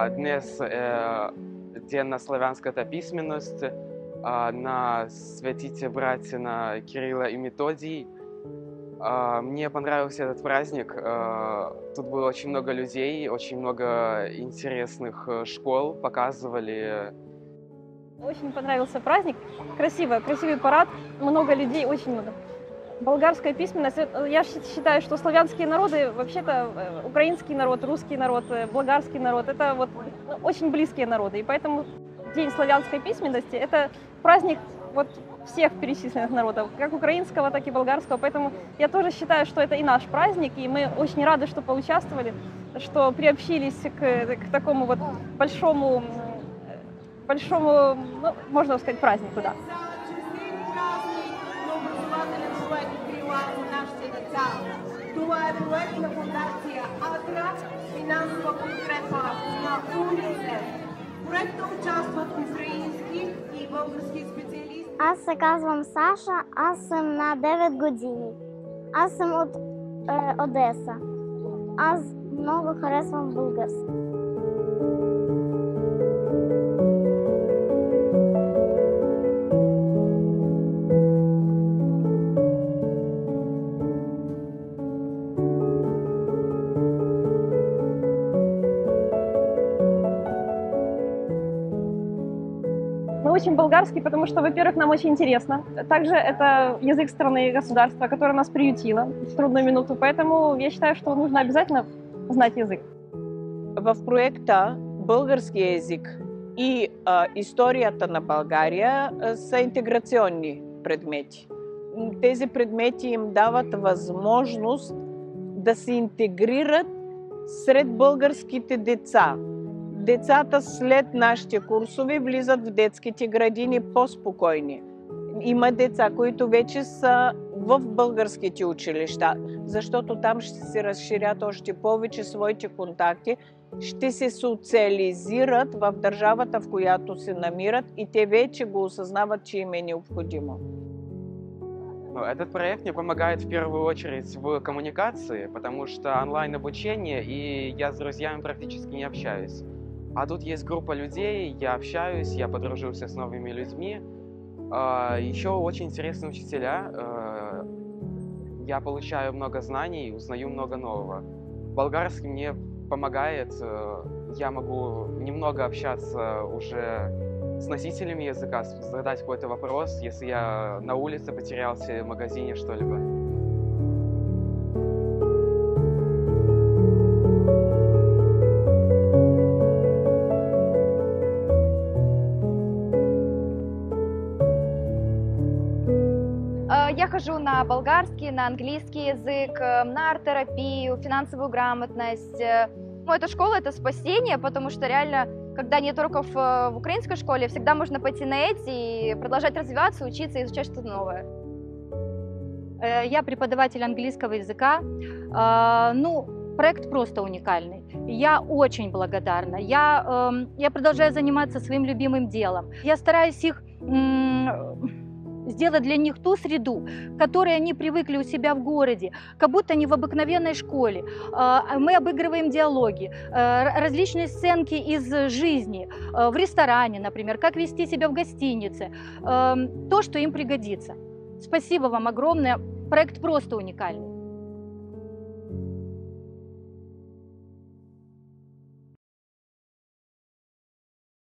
Dnes День славянской письменности, на святите братья Кирилла и Методий. Мне понравился этот праздник. Тут было очень много людей, очень много интересных школ показывали. Очень понравился праздник. Красивый парад, много людей, очень много. Болгарская письменность, я считаю, что славянские народы, вообще-то украинский народ, русский народ, болгарский народ, это вот очень близкие народы. И поэтому День славянской письменности – это праздник вот всех перечисленных народов, как украинского, так и болгарского. Поэтому я тоже считаю, что это и наш праздник, и мы очень рады, что поучаствовали, что приобщились к такому вот большому, ну, можно сказать, празднику, да. Това е проект на фондация АТРА, финансова подкрепа на УНИЦЕФ. В проекта участват украински и български специалисти. Аз се казвам Саша, аз съм на 9 години. Аз съм от Одеса. Аз много харесвам български. Очень болгарский, потому что, во-первых, нам очень интересно. Также это язык страны и государства, которое нас приютило в трудную минуту. Поэтому я считаю, что нужно обязательно знать язык. В проекта български език и историята на България са интеграционни предмети. Тези предмети им дават възможност да се интегрират сред българските деца. Децата след нашите курсове влизат в детските градини по-спокойни. Има деца, които вече са в българските училища, защото там ще се разширят още повече своите контакти, ще се социализират в държавата, в която се намират, и те вече го осъзнават, че им е необходимо. Этот проект мне помогает в первую очередь в коммуникации, потому что онлайн-обучение, и я с друзьями практически не общаюсь. А тут есть группа людей, я общаюсь, я подружился с новыми людьми. Еще очень интересные учителя. Я получаю много знаний, узнаю много нового. Болгарский мне помогает, я могу немного общаться уже с носителями языка, задать какой-то вопрос, если я на улице потерялся, в магазине, что-либо. Я хожу на болгарский, на английский язык, на арт-терапию, финансовую грамотность. Эта школа – это спасение, потому что реально, когда нет уроков в украинской школе, всегда можно пойти на эти и продолжать развиваться, учиться, изучать что-то новое. Я преподаватель английского языка. Проект просто уникальный. Я очень благодарна. Я продолжаю заниматься своим любимым делом. Я стараюсь их сделать для них ту среду, к которой они привыкли у себя в городе, как будто они в обыкновенной школе. Мы обыгрываем диалоги, различные сценки из жизни, в ресторане, например, как вести себя в гостинице, то, что им пригодится. Спасибо вам огромное, проект просто уникальный.